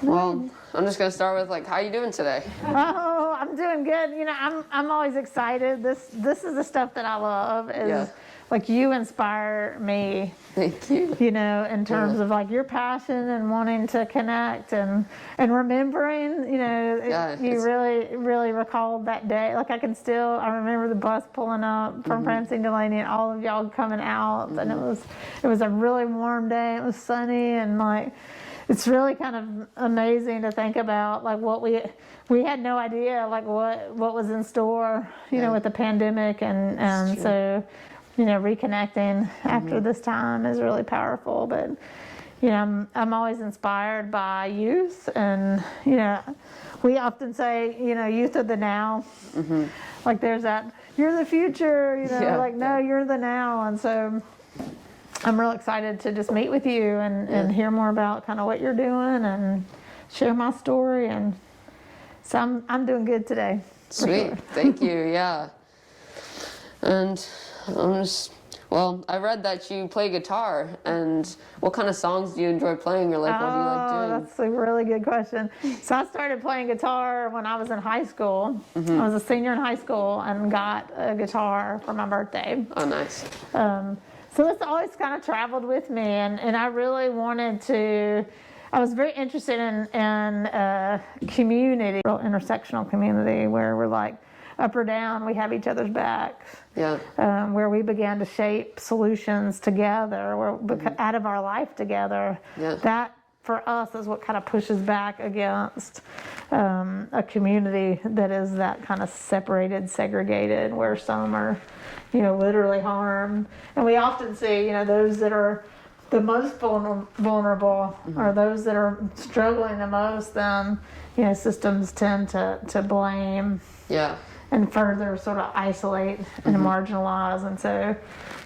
Well, I'm just gonna start with like, how you doing today? Oh, I'm doing good. You know, I'm always excited. This is the stuff that I love. Is like you inspire me. Thank you. You know, in terms of like your passion and wanting to connect and remembering. You know, you really recalled that day. Like I remember the bus pulling up from Francine Delaney and all of y'all coming out, and it was a really warm day. It was sunny and like. It's really kind of amazing to think about, like what we had no idea, like what was in store, you know, with the pandemic, and so, you know, reconnecting after this time is really powerful. But, you know, I'm always inspired by youth, and you know, we often say, you know, youth of the now, like there's that you're the future, you know, like no, you're the now, and so. I'm real excited to just meet with you and hear more about kind of what you're doing and share my story. And so I'm doing good today. Sweet. Sure. Thank you. Yeah. And I read that you play guitar, and what kind of songs do you enjoy playing, or like what do you like doing? That's a really good question. So I started playing guitar when I was in high school. I was a senior in high school and got a guitar for my birthday. Oh, nice. So it's always kind of traveled with me, and I really wanted to. I was very interested in community, real intersectional community, where we're like up or down, we have each other's backs. Yeah. Where we began to shape solutions together, out of our life together. Yeah. That for us is what kind of pushes back against a community that is that kind of separated, segregated, where some are, you know, literally harmed. And we often see, you know, those that are the most vulnerable or those that are struggling the most, then, you know, systems tend to blame. Yeah. And further sort of isolate and marginalize. And so,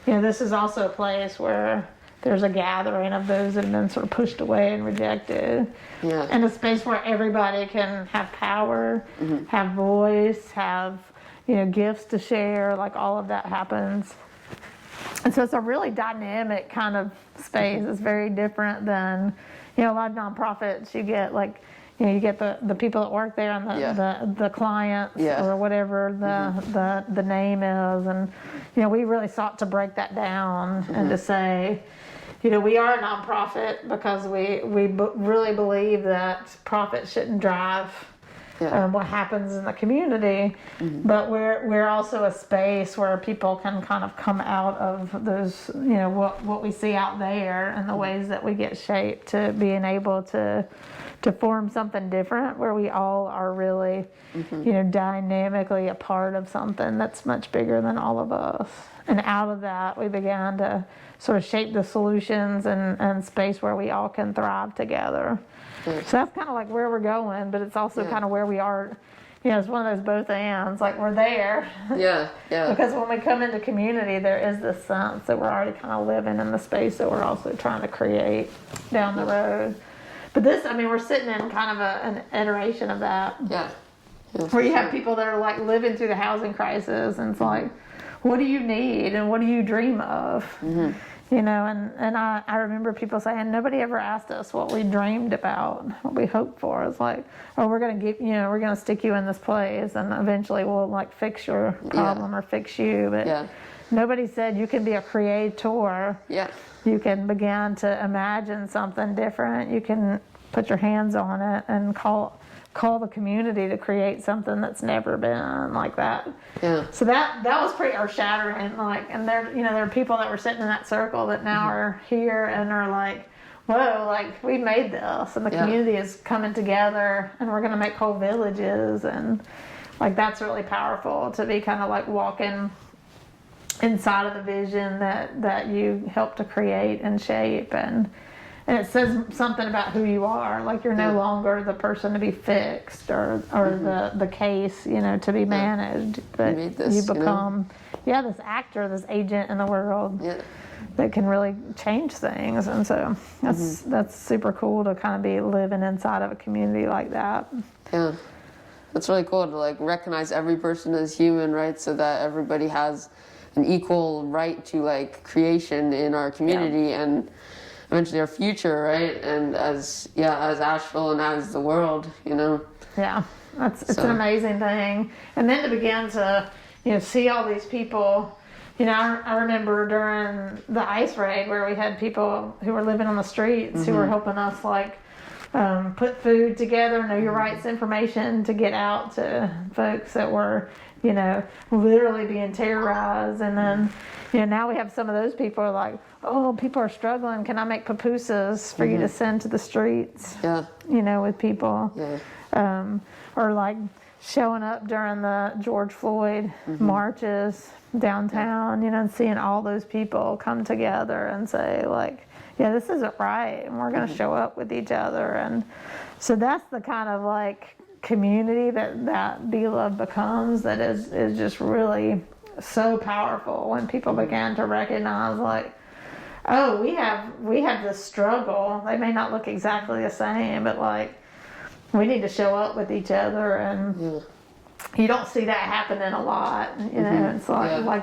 you know, this is also a place where there's a gathering of those that have been sort of pushed away and rejected. Yeah. And a space where everybody can have power, have voice, have, you know, gifts to share, like all of that happens. And so it's a really dynamic kind of space. It's very different than, you know, a lot of nonprofits, you get like, you know, you get the people that work there and the clients or whatever the name is. And, you know, we really sought to break that down and to say, you know, we are a nonprofit because we really believe that profit shouldn't drive what happens in the community, but we're also a space where people can kind of come out of those, you know, what we see out there and the ways that we get shaped to being able to form something different where we all are really, you know, dynamically a part of something that's much bigger than all of us. And out of that, we began to sort of shape the solutions and space where we all can thrive together. So that's kind of like where we're going, but it's also kind of where we are. You know, it's one of those both ands, like we're there. Yeah. Because when we come into community, there is this sense that we're already kind of living in the space that we're also trying to create down the road. But this, I mean, we're sitting in kind of an iteration of that. Yeah. Where you have people that are like living through the housing crisis, and it's like, what do you need and what do you dream of? You know, and I remember people saying, nobody ever asked us what we dreamed about, what we hoped for. It's like, oh, we're going to stick you in this place and eventually we'll like fix your problem or fix you. But nobody said you can be a creator. Yeah. You can begin to imagine something different. You can put your hands on it and call the community to create something that's never been like that. Yeah. So that was pretty earth-shattering. Like, and there are people that were sitting in that circle that now are here and are like, whoa, like we made this, and the community is coming together, and we're going to make whole villages, and like that's really powerful to be kind of like walking inside of the vision that you help to create and shape, and it says something about who you are. Like you're no longer the person to be fixed or the case, you know, to be managed, but you become this actor, this agent in the world that can really change things. And so that's super cool to kind of be living inside of a community like that. Yeah. That's really cool to like recognize every person as human, right? So that everybody has an equal right to like creation in our community. And eventually our future, right? And as Asheville and as the world, you know. Yeah, it's an amazing thing. And then to begin to, see all these people. I remember during the ice raid where we had people who were living on the streets who were helping us put food together, know your rights information to get out to folks that were, literally being terrorized. And then, now we have some of those people are like, oh, people are struggling. Can I make pupusas for you to send to the streets? Yeah. With people. Yeah. Or showing up during the George Floyd marches downtown, and seeing all those people come together and say this isn't right, and we're going to show up with each other. And so that's the kind of community that Be Loved becomes, that is just really so powerful when people begin to recognize oh, we have this struggle. They may not look exactly the same, but we need to show up with each other. And you don't see that happening a lot. It's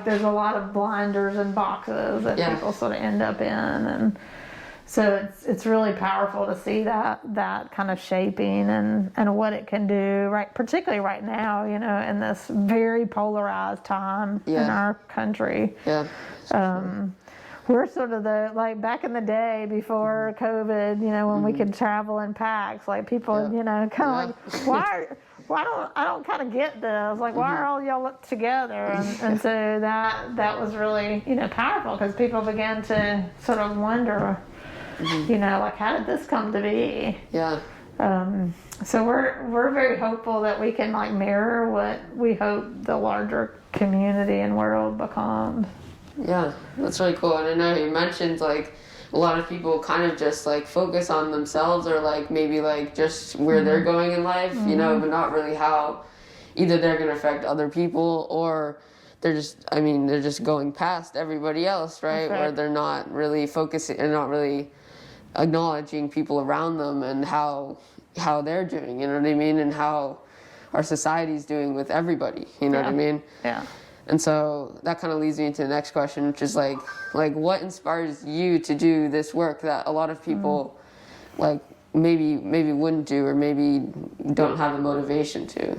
there's a lot of blinders and boxes that people sort of end up in. And so it's really powerful to see that kind of shaping and what it can do, right? Particularly right now, in this very polarized time in our country. Yeah. We're sort of back in the day before COVID, when we could travel in packs, people, kind of I don't kind of get this. Why are all y'all together? And so that was really, powerful, because people began to sort of wonder, how did this come to be? Yeah. So we're very hopeful that we can mirror what we hope the larger community and world becomes. Yeah, that's really cool. And I know you mentioned a lot of people kind of just focus on themselves, or maybe just where they're going in life, but not really how either they're going to affect other people, or they're just going past everybody else, right? Where they're not really focusing and not really acknowledging people around them and how they're doing, you know what I mean? And how our society's doing with everybody, you know what I mean? Yeah. And so that kind of leads me into the next question, which is what inspires you to do this work that a lot of people maybe wouldn't do, or maybe don't have the motivation to?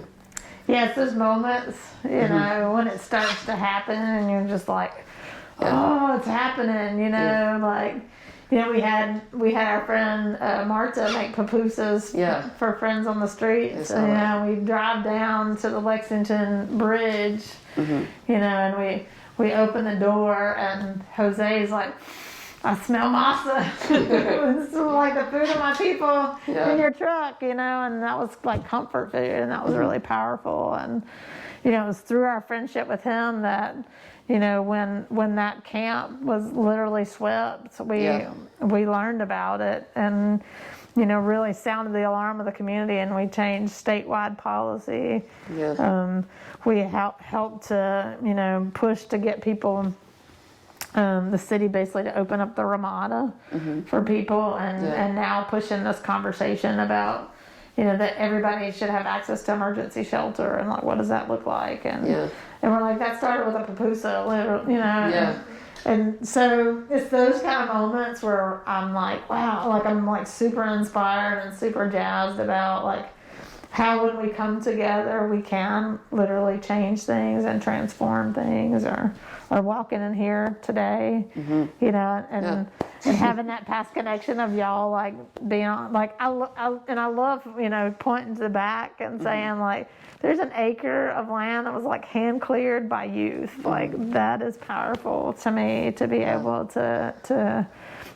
Yeah, it's those moments, when it starts to happen and you're just oh, it's happening, we had our friend Marta make pupusas for friends on the streets. We drive down to the Lexington Bridge, and we open the door, and Jose's I smell masa. It's the food of my people in your truck, and that was comfort food, and that was really powerful. And it was through our friendship with him that, when that camp was literally swept, we learned about it, and really sounded the alarm of the community, and we changed statewide policy. We helped to push to get people, the city basically, to open up the Ramada for people, and now pushing this conversation about that everybody should have access to emergency shelter, and what does that look like? And we're that started with a pupusa, literally, and so it's those kind of moments where I'm wow, I'm super inspired and super jazzed about how when we come together we can literally change things and transform things, or walking in here today, and having that past connection of y'all being on, I love pointing to the back and saying there's an acre of land that was hand cleared by youth. That is powerful to me, to be able to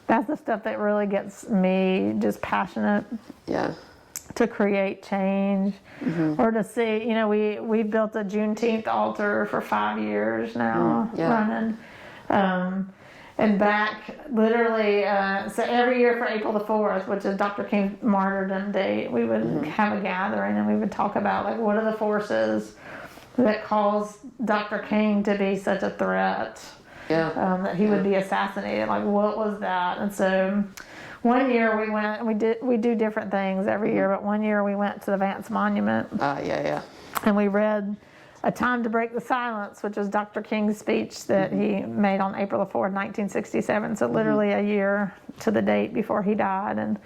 that's the stuff that really gets me just passionate. To create change, or to see, we built a Juneteenth altar for 5 years now, running, and back literally, so every year for April the 4th, which is Dr. King's martyrdom date, we would have a gathering, and we would talk about what are the forces that caused Dr. King to be such a threat, that he would be assassinated, what was that? And so one year we went, and we do different things every year, but one year we went to the Vance Monument. And we read A Time to Break the Silence, which was Dr. King's speech that he made on April the 4th, 1967. So literally a year to the date before he died. And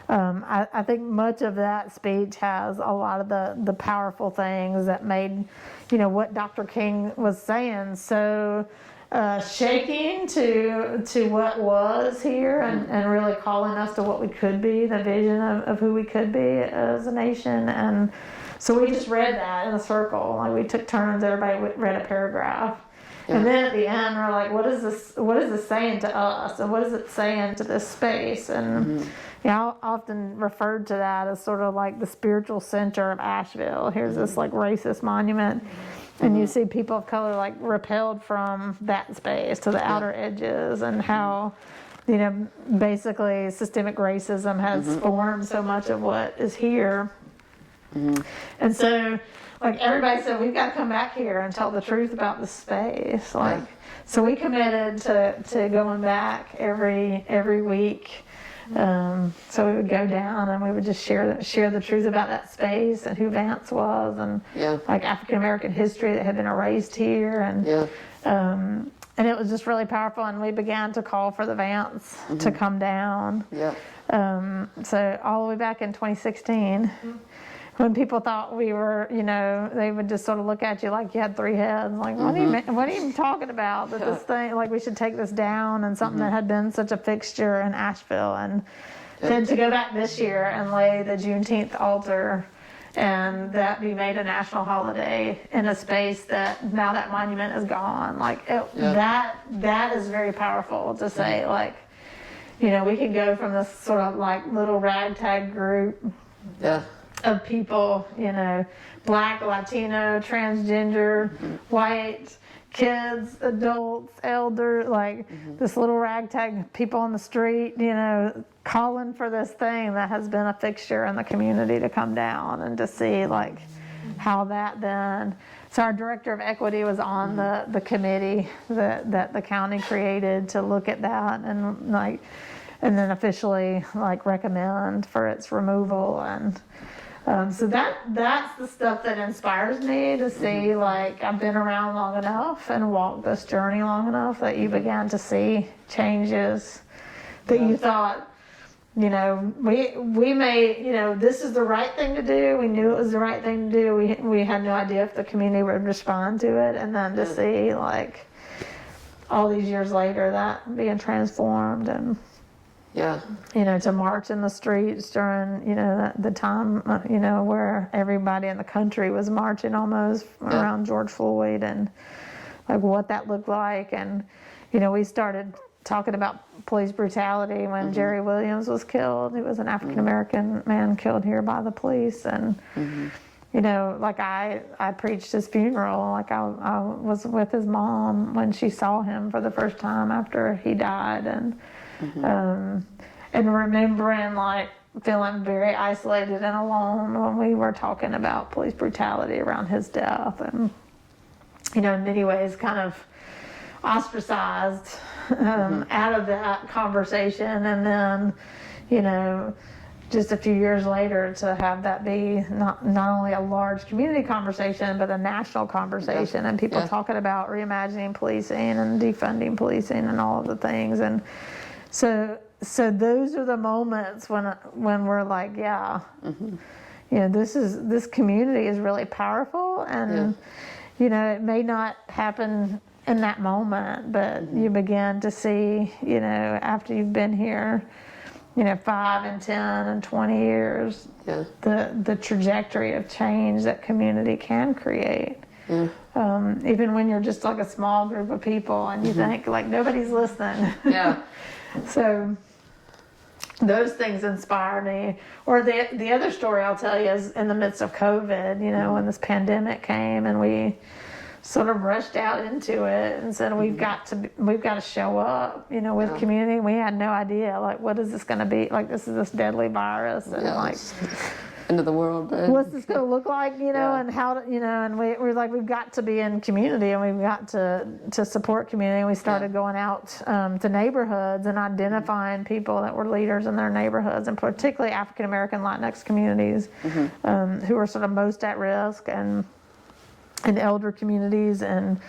I think much of that speech has a lot of the powerful things that made, what Dr. King was saying so shaking to what was here, and really calling us to what we could be, the vision of who we could be as a nation. And so we just read that in a circle. Like, we took turns, everybody read a paragraph. Yeah. And then at the end, we're like, what is this saying to us? And what is it saying to this space? And I often referred to that as sort of like the spiritual center of Asheville. Here's this like racist monument. And you see people of color like repelled from that space to the outer edges, and how, basically systemic racism has formed so much of what is here. And so, like, everybody said, we've got to come back here and tell the truth about the space. Like, so we committed to going back every week. So we would go down and we would just share the truth about that space and who Vance was, and like African American history that had been erased here, and it was just really powerful. And we began to call for the Vance to come down. So all the way back in 2016. When people thought we were, they would just sort of look at you like you had three heads. Like, what are you talking about? That this thing, like, we should take this down, and something that had been such a fixture in Asheville. And then to go back this year and lay the Juneteenth altar, and that be made a national holiday in a space that now that monument is gone. Like, that is very powerful to say, like, we could go from this sort of like little ragtag group. Of people, Black, Latino, transgender, white, kids, adults, elder, like this little ragtag people on the street, calling for this thing that has been a fixture in the community to come down, and to see like how that then. So our director of equity was on the committee that the county created to look at that, and then officially like recommend for its removal. And so that's the stuff that inspires me to see, like, I've been around long enough and walked this journey long enough that you began to see changes that you thought, we may, this is the right thing to do. We knew it was the right thing to do. We had no idea if the community would respond to it. And then to see, like, all these years later, that being transformed, and to march in the streets during, the time, where everybody in the country was marching almost around George Floyd, and like what that looked like. And, we started talking about police brutality when Jerry Williams was killed. He was an African American man killed here by the police. And, like I preached his funeral. Like I was with his mom when she saw him for the first time after he died. And remembering, like, feeling very isolated and alone when we were talking about police brutality around his death, and in many ways kind of ostracized out of that conversation. And then just a few years later to have that be not only a large community conversation, but a national conversation, and people talking about reimagining policing and defunding policing and all of the things. And so those are the moments when we're like, this community is really powerful, and it may not happen in that moment, but you begin to see, after you've been here, 5 and 10 and 20 years, the trajectory of change that community can create. Even when you're just like a small group of people and you think like nobody's listening. So those things inspire me. Or the other story I'll tell you is in the midst of COVID, when this pandemic came, and we sort of rushed out into it and said we've got to show up, with community. We had no idea, like, what is this going to be? Like, this is this deadly virus, and like end of the world. What's this going to look like? And how to, and we're like, we've got to be in community, and we've got to support community. And we started going out to neighborhoods and identifying people that were leaders in their neighborhoods, and particularly African American Latinx communities who were sort of most at risk. And in elder communities, and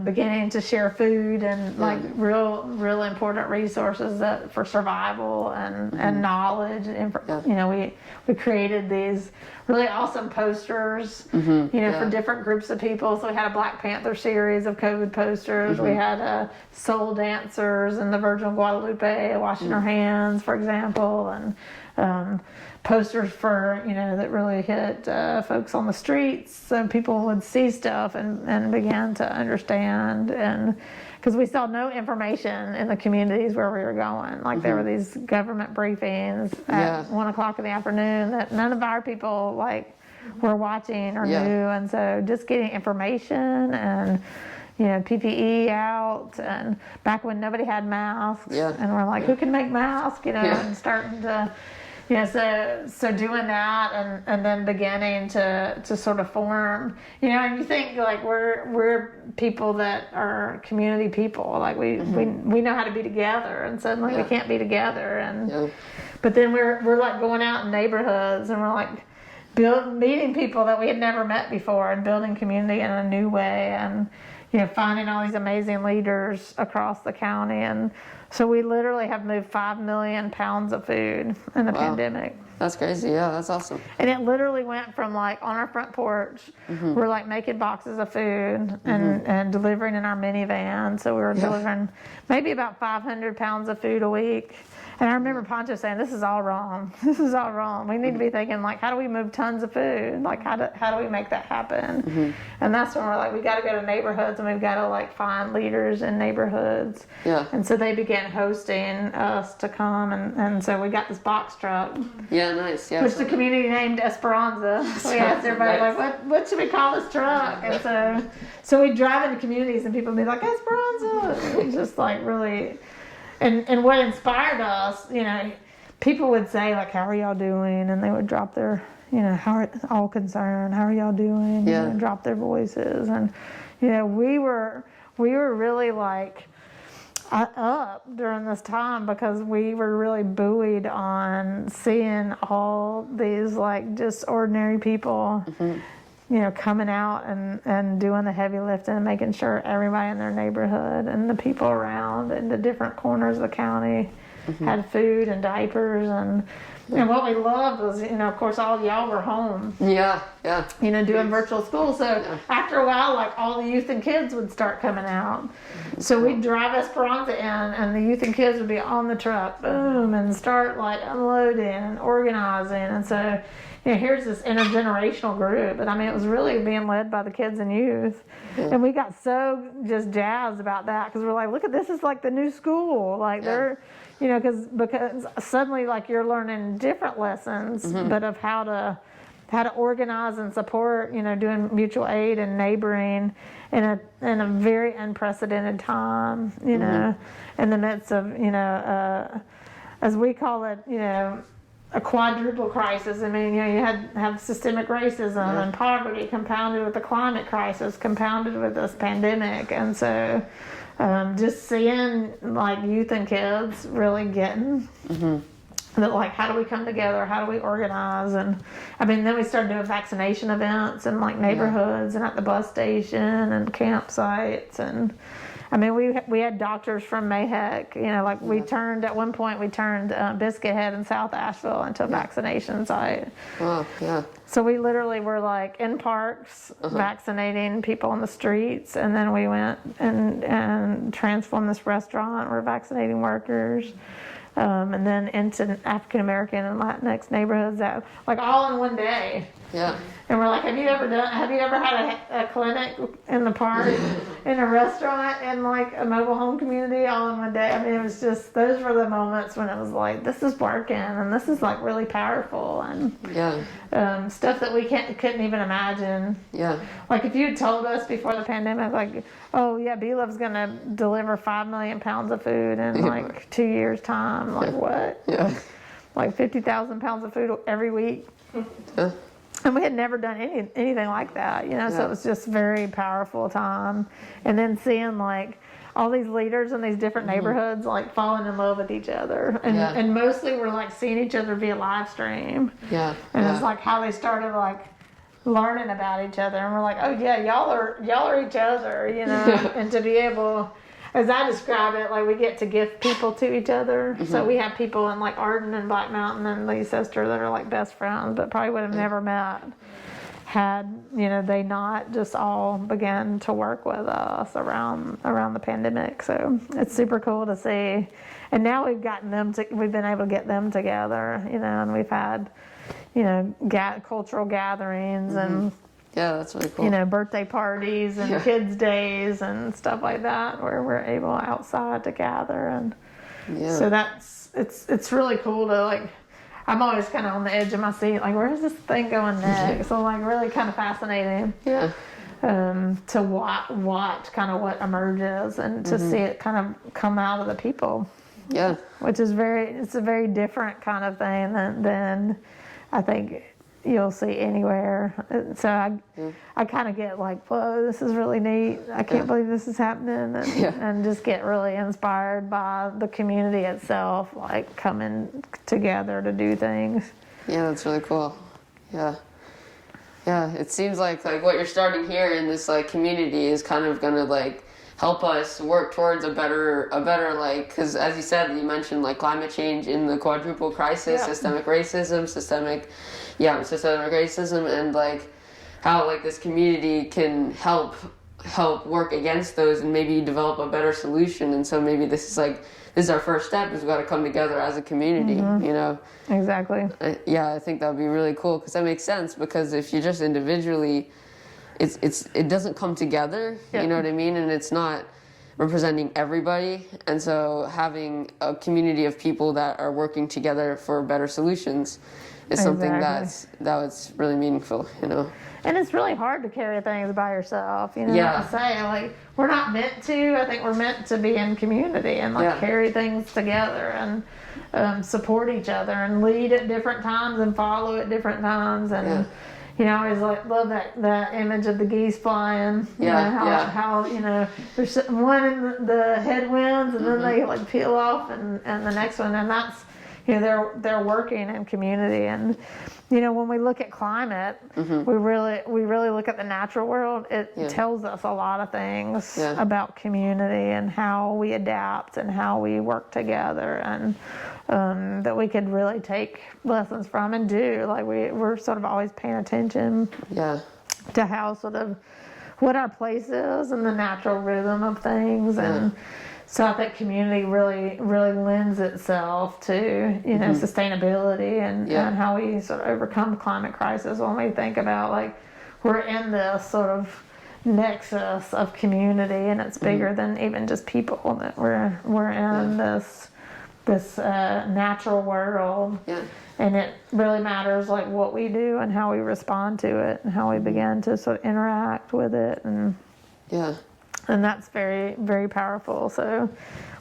beginning to share food and like real important resources that for survival and knowledge. And you know, we created these really awesome posters, you know, for different groups of people. So we had a Black Panther series of COVID posters. We had soul dancers and the Virgin of Guadalupe washing her hands, for example, and posters for, you know, that really hit folks on the streets, so people would see stuff and began to understand. And because we saw no information in the communities where we were going, like there were these government briefings at 1 o'clock in the afternoon that none of our people like were watching or knew. And so just getting information and, you know, PPE out, and back when nobody had masks, and we're like, who can make masks, you know, and starting to, you know, so doing that, and then beginning to sort of form, you know, and you think like we're people that are community people, like we know how to be together, and suddenly we can't be together, and but then we're like going out in neighborhoods, and we're like meeting people that we had never met before, and building community in a new way, and, you know, finding all these amazing leaders across the county. And so we literally have moved 5 million pounds of food in the pandemic. That's crazy. Yeah, that's awesome. And it literally went from like on our front porch, we're like making boxes of food and delivering in our minivan. So we were delivering maybe about 500 pounds of food a week. And I remember Poncho saying, this is all wrong. This is all wrong. We need to be thinking, like, how do we move tons of food? Like, how do we make that happen? And that's when we're like, we got to go to neighborhoods, and we've got to, like, find leaders in neighborhoods. And so they began hosting us to come, and so we got this box truck. Nice. Which the community named Esperanza. So we asked everybody, like, what should we call this truck? And so we drive into communities, and people would be like, Esperanza. It was just, like, really... And what inspired us, you know, people would say, like, how are y'all doing? And they would drop their, you know, all concerned, how are y'all doing? You know, drop their voices. And, you know, we were really, like, up during this time, because we were really buoyed on seeing all these, like, just ordinary people, you know, coming out and doing the heavy lifting and making sure everybody in their neighborhood and the people around in the different corners of the county had food and diapers. And what we loved was, you know, of course, all y'all were home. You know, doing virtual school. So after a while, like, all the youth and kids would start coming out. So we'd drive Esperanza in, and the youth and kids would be on the truck, boom, and start, like, unloading and organizing. And so, you know, here's this intergenerational group. And I mean, it was really being led by the kids and youth. And we got so just jazzed about that, because we're like, look at this, is like the new school. Like they're, you know, because suddenly, like, you're learning different lessons, but of how to organize and support, you know, doing mutual aid and neighboring in a very unprecedented time, you know, in the midst of, you know, as we call it, you know, a quadruple crisis. I mean, you know, you have systemic racism and poverty compounded with the climate crisis, compounded with this pandemic. And so just seeing, like, youth and kids really getting that, like, how do we come together? How do we organize? And I mean, then we started doing vaccination events in, like, neighborhoods and at the bus station and campsites. And I mean, we had doctors from Mayheck, you know, like, at one point we turned Biscuit Head in South Asheville into a vaccination site. So we literally were, like, in parks vaccinating people on the streets, and then we went and transformed this restaurant. We're vaccinating workers. And then into African American and Latinx neighborhoods, that, like, all in one day. And we're like, have you ever had a clinic in the park, in a restaurant, in, like, a mobile home community all in one day? I mean, it was just, those were the moments when it was like, this is working, and this is, like, really powerful, and stuff that we couldn't even imagine. Like, if you had told us before the pandemic, like, oh yeah, B-Love's gonna deliver 5 million pounds of food in, like, 2 years' time, like, what? Like 50,000 pounds of food every week. And we had never done anything like that, you know, so it was just very powerful time. And then seeing, like, all these leaders in these different neighborhoods, like, falling in love with each other. And mostly we're, like, seeing each other via live stream. And it's like how they started, like, learning about each other, and we're like, oh yeah, y'all are each other, you know, and to be able, as I describe it, like we get to gift people to each other. So we have people in like Arden and Black Mountain and Lee's sister that are like best friends, but probably would have never met had, you know, they not just all began to work with us around the pandemic. So it's super cool to see. And now we've been able to get them together, you know, and we've had, you know, cultural gatherings and, yeah, that's really cool. you know, birthday parties and kids' days and stuff like that, where we're able outside to gather. And so it's really cool to, like, I'm always kind of on the edge of my seat, like, where is this thing going next? So, like, really kind of fascinating. Yeah. To watch kind of what emerges and to see it kind of come out of the people. Yeah. Which is it's a very different kind of thing than I think you'll see anywhere. So I kind of get like, whoa, this is really neat. I can't believe this is happening. And just get really inspired by the community itself, like coming together to do things. Yeah, that's really cool. Yeah. Yeah, it seems like what you're starting here in this like community is kind of going to like help us work towards a better like, because as you said, you mentioned like climate change in the quadruple crisis, systemic racism, systemic racism, and like how like this community can help work against those and maybe develop a better solution. And so maybe this is our first step, is we've got to come together as a community, you know. Exactly. I think that would be really cool, because that makes sense, because if you just individually, it doesn't come together, you know what I mean, and it's not representing everybody. And so having a community of people that are working together for better solutions is something that's really meaningful, you know. And it's really hard to carry things by yourself, you know. Like I say, like, we're not meant to. I think we're meant to be in community and like carry things together and support each other and lead at different times and follow at different times. And you know, I always love that image of the geese flying. You know, how you know, there's one in the headwinds and then they like peel off and the next one, and that's, you know, they're working in community. And you know, when we look at climate, we really look at the natural world. It tells us a lot of things about community and how we adapt and how we work together, and that we could really take lessons from and do. Like we're sort of always paying attention to how sort of what our place is and the natural rhythm of things. And so I think community really lends itself to, you know, sustainability and how we sort of overcome the climate crisis. When we think about, like, we're in this sort of nexus of community, and it's bigger than even just people, that we're in this natural world. And it really matters, like, what we do and how we respond to it and how we begin to sort of interact with it. And that's very, very powerful. So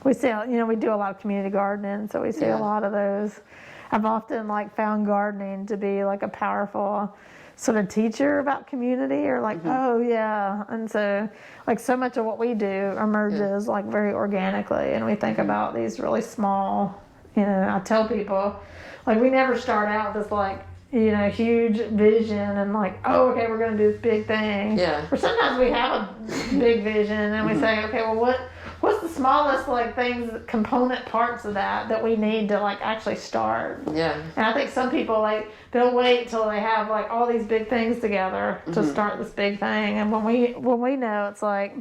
we see, you know, we do a lot of community gardening, so we see a lot of those. I've often like found gardening to be like a powerful sort of teacher about community, or like, and so like so much of what we do emerges like very organically, and we think about these really small, you know, I tell people, like, we never start out this like, you know, huge vision and like, oh, okay, we're going to do this big thing. Or sometimes we have a big vision and we say, okay, well, what's the smallest like component parts of that we need to like actually start? And I think some people, like, they'll wait till they have like all these big things together to start this big thing. And when we know, it's like,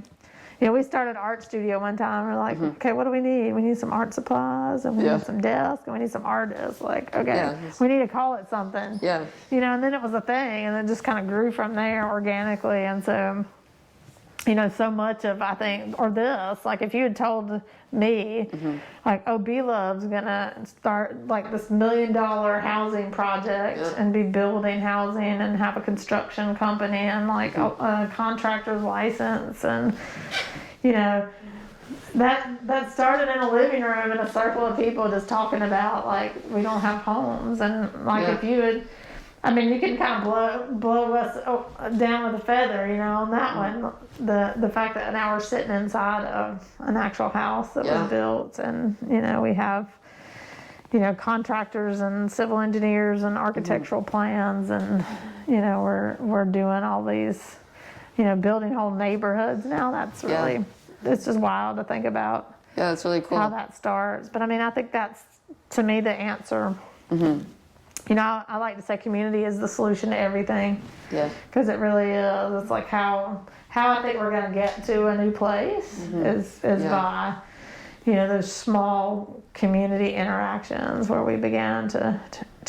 you know, we started an art studio one time. We're like, okay, what do we need? We need some art supplies, and we need some desks, and we need some artists. Like, okay, we need to call it something. You know, and then it was a thing, and it just kind of grew from there organically. And so, you know, so much of, I think, or this, like, if you had told me, like, oh, B-Love's gonna start like this $1 million housing project and be building housing and have a construction company and like a contractor's license, and you know, that started in a living room in a circle of people just talking about, like, we don't have homes. And like, if you had, I mean, you can kind of blow us down with a feather, you know, on that one. The fact that now we're sitting inside of an actual house that was built, and, you know, we have, contractors and civil engineers and architectural plans, and we're doing all these, building whole neighborhoods now. That's really, it's just wild to think about. Yeah, that's really cool. How that starts. But I mean, I think that's, to me, the answer. I like to say community is the solution to everything. Yeah. Because it really is. It's like how I think we're going to get to a new place is by, those small community interactions where we began to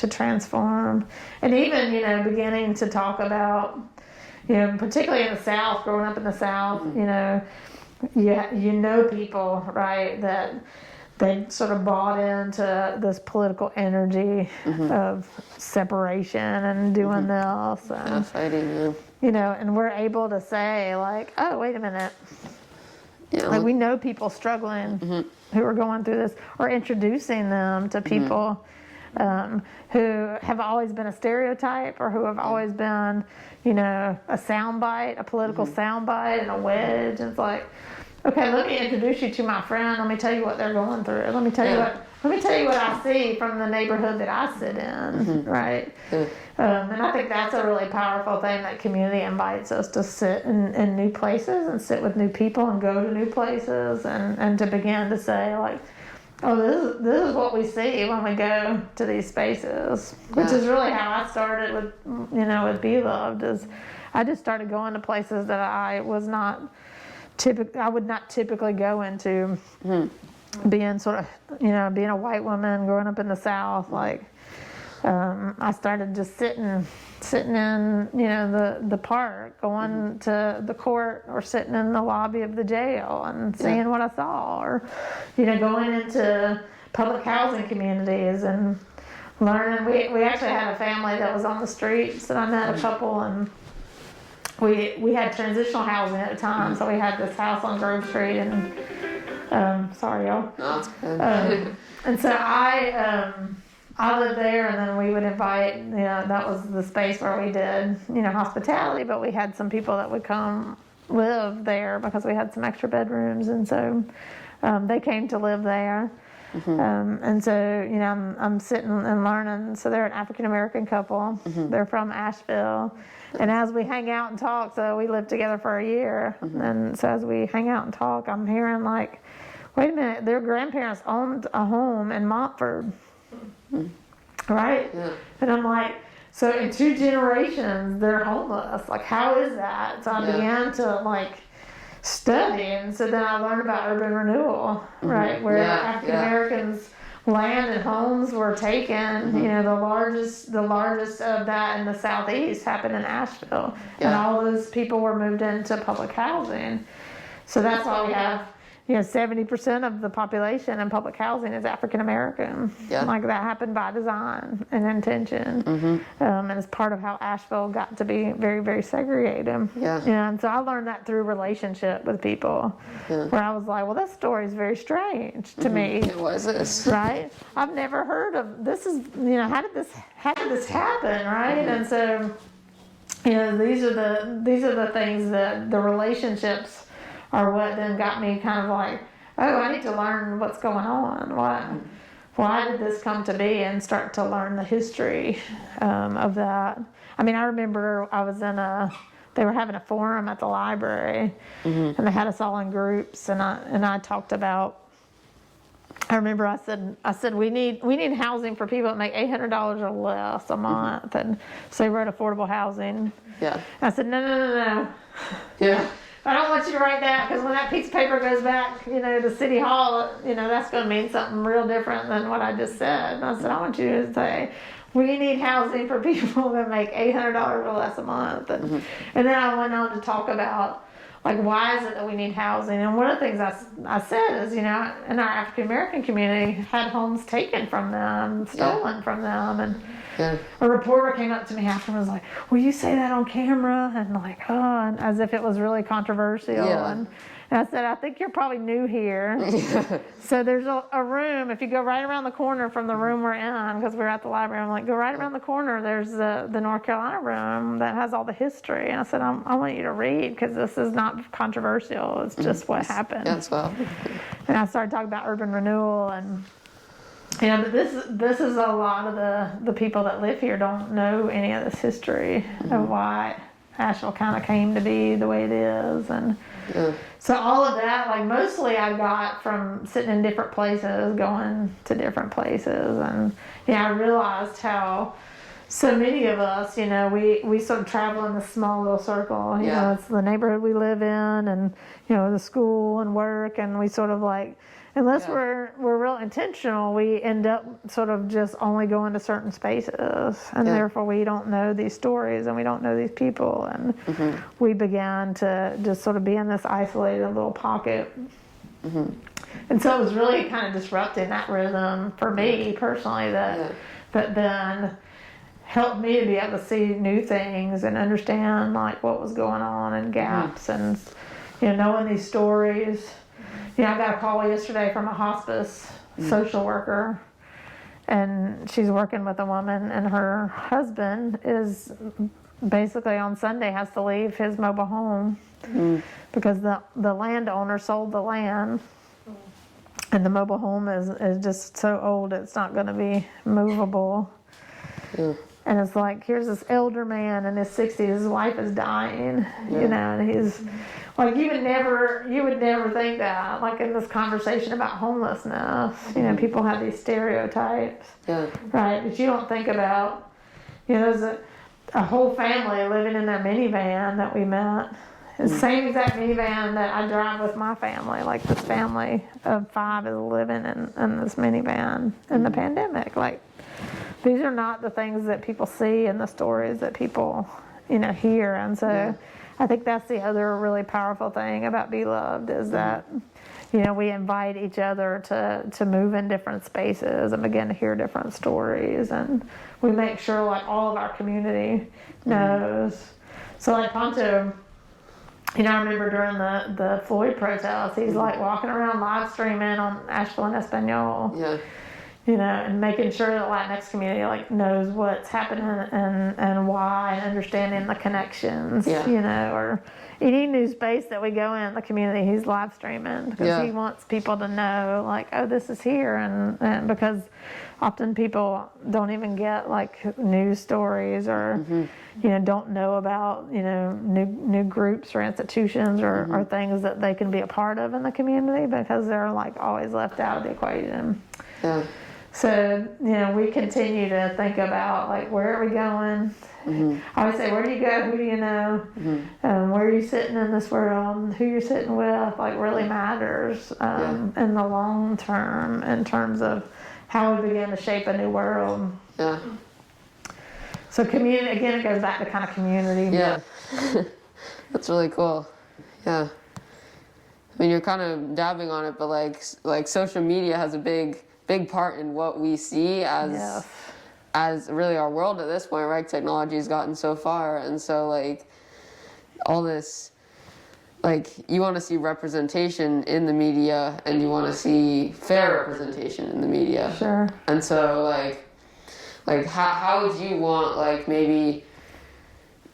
transform. And even, beginning to talk about, particularly in the South, growing up in the South, people, right, that they sort of bought into this political energy of separation and doing this. And, fighting, and we're able to say, like, oh, wait a minute. Yeah. Like, we know people struggling who are going through this, or introducing them to people who have always been a stereotype, or who have always been, a soundbite, a political soundbite and a wedge. And it's like, okay, let me introduce you to my friend. Let me tell you what they're going through. Let me tell you what I see from the neighborhood that I sit in, right? And I think that's a really powerful thing, that community invites us to sit in new places and sit with new people and go to new places and to begin to say, like, oh, this is what we see when we go to these spaces, which is really how I started with, with Be Loved. Is I just started going to places that I was not I would not typically go into, being sort of, being a white woman growing up in the South. Like, I started just sitting in, the park, going to the court, or sitting in the lobby of the jail and seeing what I saw, or, going into public housing communities and learning. We actually had a family that was on the streets, and I met a couple, and we had transitional housing at the time, so we had this house on Grove Street, and sorry y'all. No, it's good. And so I lived there, and then we would invite, that was the space where we did, hospitality, but we had some people that would come live there because we had some extra bedrooms, and so they came to live there. And so, I'm sitting and learning. So they're an African American couple. They're from Asheville. And as we hang out and talk, so we lived together for a year. And so as we hang out and talk, I'm hearing, like, wait a minute, their grandparents owned a home in Montford. Right? Yeah. And I'm like, so in 2 generations, they're homeless. Like, how is that? So I began to, like, study, and so then I learned about urban renewal, right, where African Americans' land and homes were taken. The largest of that in the Southeast happened in Asheville, and all those people were moved into public housing. So that's why we have 70% of the population in public housing is African American. Yeah. Like, that happened by design and intention. And it's part of how Asheville got to be very, very segregated. Yeah. And so I learned that through relationship with people, where I was like, well, this story is very strange to me. What is this? Right? I've never heard of this. Is how did this happen? Right? And so these are the things that the relationships are what then got me kind of like, oh, I need to learn what's going on. Why did this come to be, and start to learn the history of that. I mean, I remember I was they were having a forum at the library, and they had us all in groups, and I talked about, I remember I said we need housing for people that make $800 or less a month, and so they wrote affordable housing. Yeah. And I said, no. Yeah. I don't want you to write that, because when that piece of paper goes back, to City Hall, that's going to mean something real different than what I just said. And I said, I want you to say, we need housing for people that make $800 or less a month. And then I went on to talk about, like, why is it that we need housing? And one of the things I said is, in our African American community, had homes taken from them, stolen from them, and a reporter came up to me after and was like, will you say that on camera? And like, and as if it was really controversial. And I said, I think you're probably new here. So there's a room, if you go right around the corner from the room we're in, because we're at the library, I'm like, go right around the corner, there's the North Carolina room that has all the history. And I said, I want you to read, because this is not controversial, it's just what happened. That's well. And I started talking about urban renewal, and Yeah, but this is a lot of the people that live here don't know any of this history of why Asheville kind of came to be the way it is, and so all of that, like mostly I got from sitting in different places, going to different places, and I realized how so many of us, we sort of travel in this small little circle. You know, it's the neighborhood we live in, and the school and work, and we sort of like, unless we're real intentional, we end up sort of just only going to certain spaces, and therefore we don't know these stories and we don't know these people, and we began to just sort of be in this isolated little pocket. And so it was really kind of disrupting that rhythm for me personally, that then helped me to be able to see new things and understand like what was going on and gaps, and knowing these stories. I got a call yesterday from a hospice social worker, and she's working with a woman, and her husband is basically on Sunday has to leave his mobile home because the landowner sold the land, and the mobile home is just so old it's not going to be movable. And it's like, here's this elder man in his 60s, his wife is dying, and he's like, you would never think that, like in this conversation about homelessness, people have these stereotypes, right? But you don't think about, there's a whole family living in their minivan that we met. The same exact minivan that I drive with my family. Like this family of 5 is living in this minivan in the pandemic. Like, these are not the things that people see and the stories that people, hear. And so I think that's the other really powerful thing about Be Loved is that, we invite each other to move in different spaces and begin to hear different stories. And we make sure like all of our community knows. So like Ponto, I remember during the Floyd protest, he's like walking around live streaming on Asheville and Espanol. And making sure the Latinx community like knows what's happening and why, and understanding the connections, or any new space that we go in the community, he's live streaming because he wants people to know like, oh, this is here, and because often people don't even get like news stories or don't know about new groups or institutions or things that they can be a part of in the community because they're like always left out of the equation. So, we continue to think about, like, where are we going? I always say, where do you go? Who do you know? Where are you sitting in this world? Who you're sitting with, like, really matters in the long term in terms of how we begin to shape a new world. So community, again, it goes back to kind of community. That's really cool. I mean, you're kind of dabbing on it, but, like social media has a big part in what we see as really our world at this point, right? Technology has gotten so far, and so like all this, like you want to see representation in the media, and you want to see fair representation in the media. Sure. And so like how would you want like maybe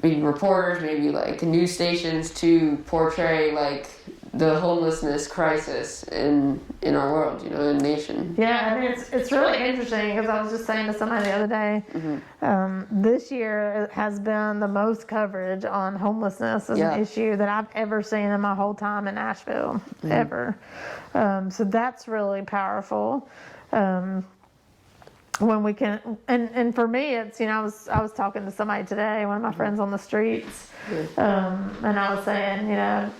reporters, maybe like news stations to portray like the homelessness crisis in our world, in the nation? I mean, it's really interesting because I was just saying to somebody the other day, this year has been the most coverage on homelessness as an issue that I've ever seen in my whole time in Asheville, ever. So that's really powerful. When we can, and for me, it's, I was talking to somebody today, one of my friends on the streets, and I was saying,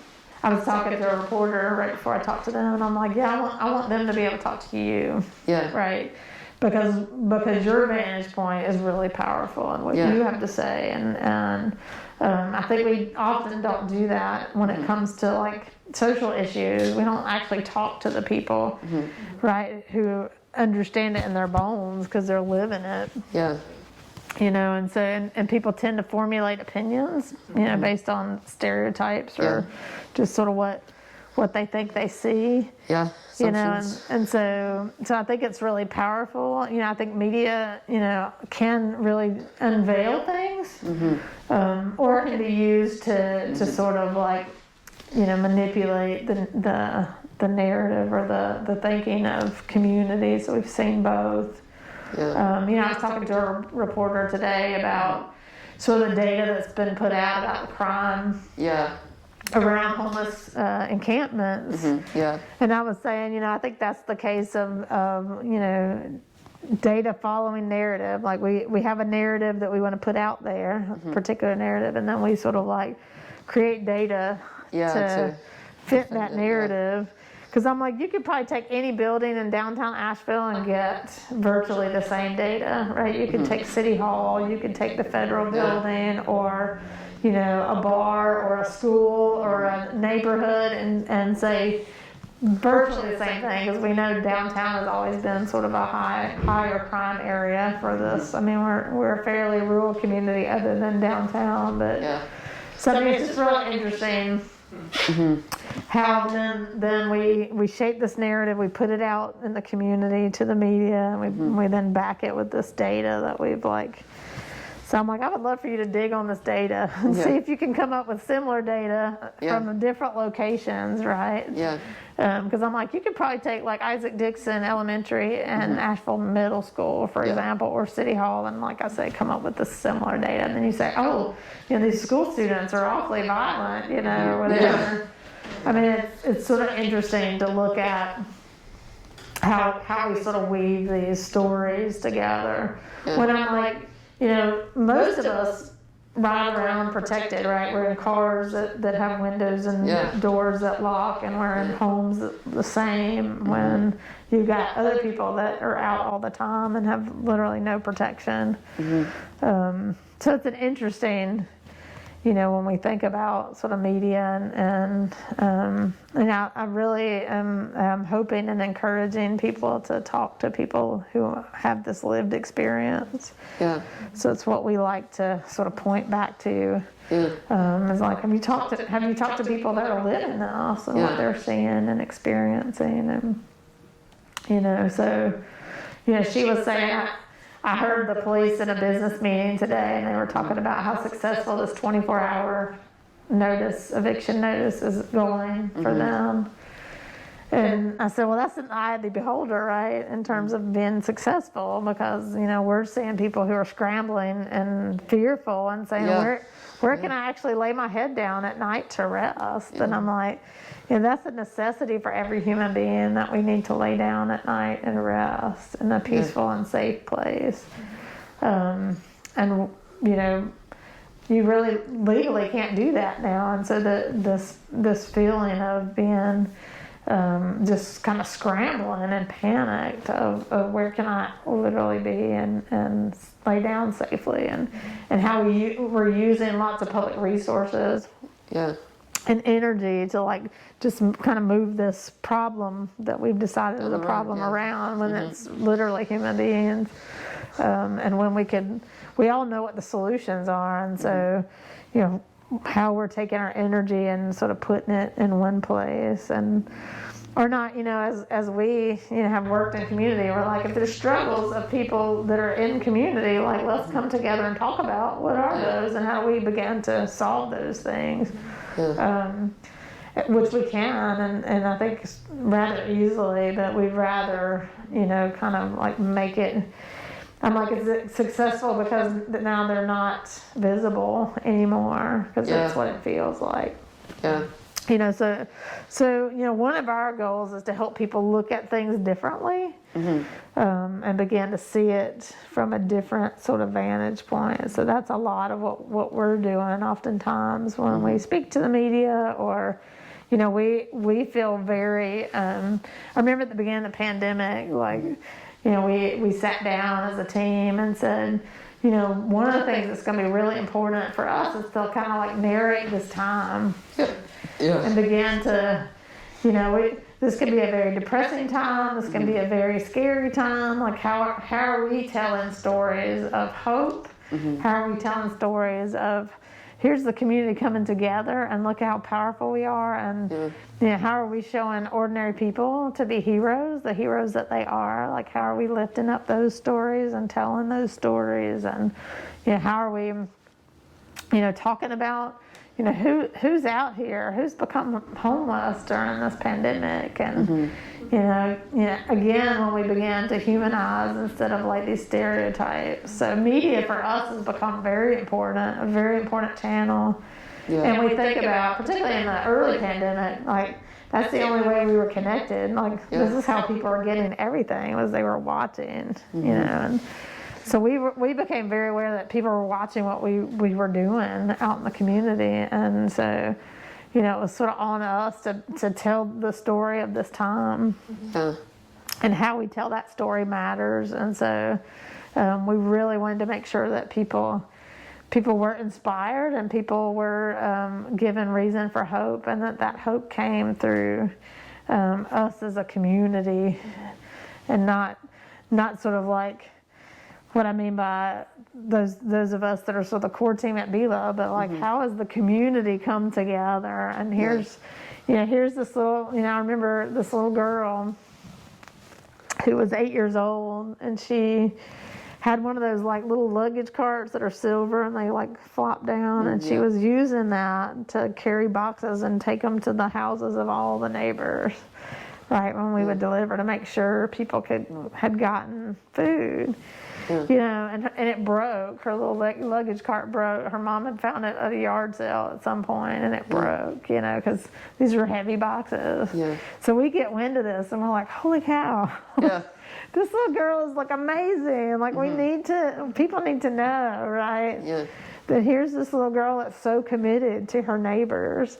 I was talking to a reporter right before I talked to them, and I'm like, I want them to be able to talk to you, right? Because your vantage point is really powerful and what you have to say, and I think we often don't do that when it comes to like social issues. We don't actually talk to the people, right, who understand it in their bones because they're living it. And so and people tend to formulate opinions, based on stereotypes or just sort of what they think they see. And so I think it's really powerful. I think media, can really unveil things, or it can be used to sort of like, manipulate the the narrative or the thinking of community. So we've seen both. Yeah. I was talking to a reporter today about sort of the data that's been put out about the crime around homeless encampments. Yeah. And I was saying, I think that's the case of data following narrative. Like we have a narrative that we want to put out there, a particular narrative, and then we sort of like create data to fit that narrative. Because I'm like, you could probably take any building in downtown Asheville and get virtually the same data, right? You could take City Hall, you could take the federal building, or a bar or a school or a neighborhood, and say virtually the same thing, because we know downtown has always been sort of a higher crime area for this. I mean, we're a fairly rural community other than downtown, but so I mean, it's just really interesting how then we shape this narrative, we put it out in the community to the media, and we then back it with this data that we've like. So I'm like, I would love for you to dig on this data and see if you can come up with similar data from different locations, right? Yeah. Because I'm like, you could probably take like Isaac Dixon Elementary and Asheville Middle School, for example, or City Hall, and like I say, come up with this similar data. And then you say, these school students are awfully violent, or whatever. Yeah. I mean, it's sort of interesting to look at how we sort of weave these stories together. Yeah. When I'm like, most of us ride around protected, right? We're in cars that have windows and doors that lock, and we're in homes the same, when you've got other people that are out all the time and have literally no protection. So it's an interesting, when we think about sort of media and I really am hoping and encouraging people to talk to people who have this lived experience. Yeah. So it's what we like to sort of point back to. Yeah. Is like, have you talked to people that are living this and what they're seeing and experiencing, and so she was saying. I heard the police in a business meeting today, and they were talking about how successful this 24-hour eviction notice is going for them. And I said, well, that's an eye of the beholder, right, in terms of being successful, because, we're seeing people who are scrambling and fearful and saying, where can I actually lay my head down at night to rest? And I'm like, that's a necessity for every human being, that we need to lay down at night and rest in a peaceful and safe place. And, you really legally can't do that now. And so this feeling of being just kind of scrambling and panicked of where can I literally be and lay down safely, and how we're using lots of public resources and energy to like just kind of move this problem that we've decided is a problem around, when it's literally human beings, and when we all know what the solutions are, and so how we're taking our energy and sort of putting it in one place, or not, as we have worked in community, we're like, if there's struggles of people that are in community, like, let's come together and talk about what are those and how we begin to solve those things, which we can, and I think rather easily, but we'd rather, kind of like make it. I'm like, is it successful because now they're not visible anymore? Because that's what it feels like. Yeah. So one of our goals is to help people look at things differently, and begin to see it from a different sort of vantage point. So that's a lot of what we're doing oftentimes when we speak to the media, or, we feel very, I remember at the beginning of the pandemic, like, we sat down as a team and said, one of the things that's going to be really important for us is to kind of like narrate this time. And begin to, this could be a very depressing time. This can be a very scary time. Like, how are we telling stories of hope? How are we telling stories of, here's the community coming together and look how powerful we are? And how are we showing ordinary people to be heroes, the heroes that they are? Like, how are we lifting up those stories and telling those stories? And how are we, talking about you know, who's out here, who's become homeless during this pandemic, and you know, again, when we began to humanize instead of like these stereotypes. So media for us has become very important, a very important channel. Yeah. And we think about, particularly in the early pandemic, like that's the only way we were connected. Like this is how people were getting everything, was they were watching, you know. And so we became very aware that people were watching what we were doing out in the community, and so, you know, it was sort of on us to tell the story of this time, and how we tell that story matters. And so we really wanted to make sure that people were inspired and people were given reason for hope, and that hope came through us as a community, and not sort of like what I mean by those of us that are sort of the core team at BELA, but like how has the community come together? And here's this little, you know, I remember this little girl who was 8 years old, and she had one of those like little luggage carts that are silver and they like flop down, and she was using that to carry boxes and take them to the houses of all the neighbors, right, when we would deliver, to make sure people had gotten food. You know, and it broke. Her little luggage cart broke. Her mom had found it at a yard sale at some point, and it broke, you know, because these were heavy boxes. So we get wind of this, and we're like, holy cow. This little girl is like amazing. Like people need to know, right? That here's this little girl that's so committed to her neighbors.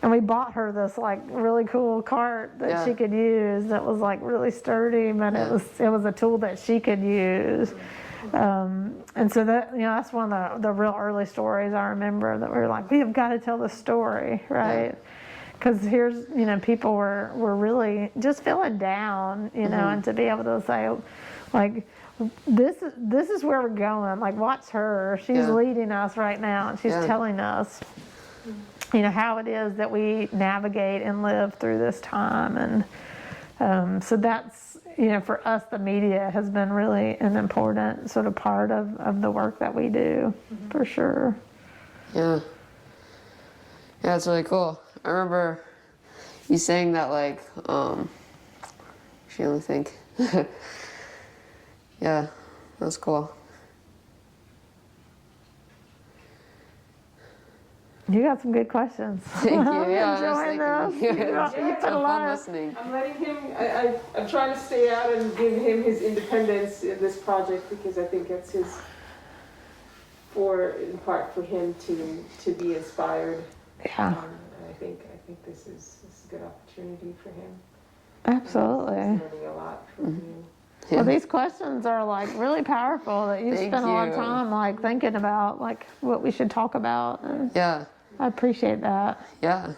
And we bought her this like really cool cart that she could use, that was like really sturdy, but it was a tool that she could use. And so that, you know, that's one of the real early stories I remember, that we were like, we have got to tell this story, right? Because here's, you know, people were really just feeling down, you know, and to be able to say, like, this is where we're going. Like, watch her. She's leading us right now, and she's telling us, you know, how it is that we navigate and live through this time. And so that's, you know, for us, the media has been really an important sort of part of the work that we do, for sure. Yeah, it's really cool. I remember you saying that, like, Actually, let me think. Yeah, that's cool. You got some good questions. Thank you. Yeah, I'm enjoying this. You put a lot of listening. I'm letting him. I'm trying to stay out and give him his independence in this project, because I think it's in part for him to be inspired. Yeah. I think this is a good opportunity for him. Absolutely. He's learning a lot from you. Well, these questions are like really powerful, that you spend a lot of time like thinking about like what we should talk about. And I appreciate that. Yeah.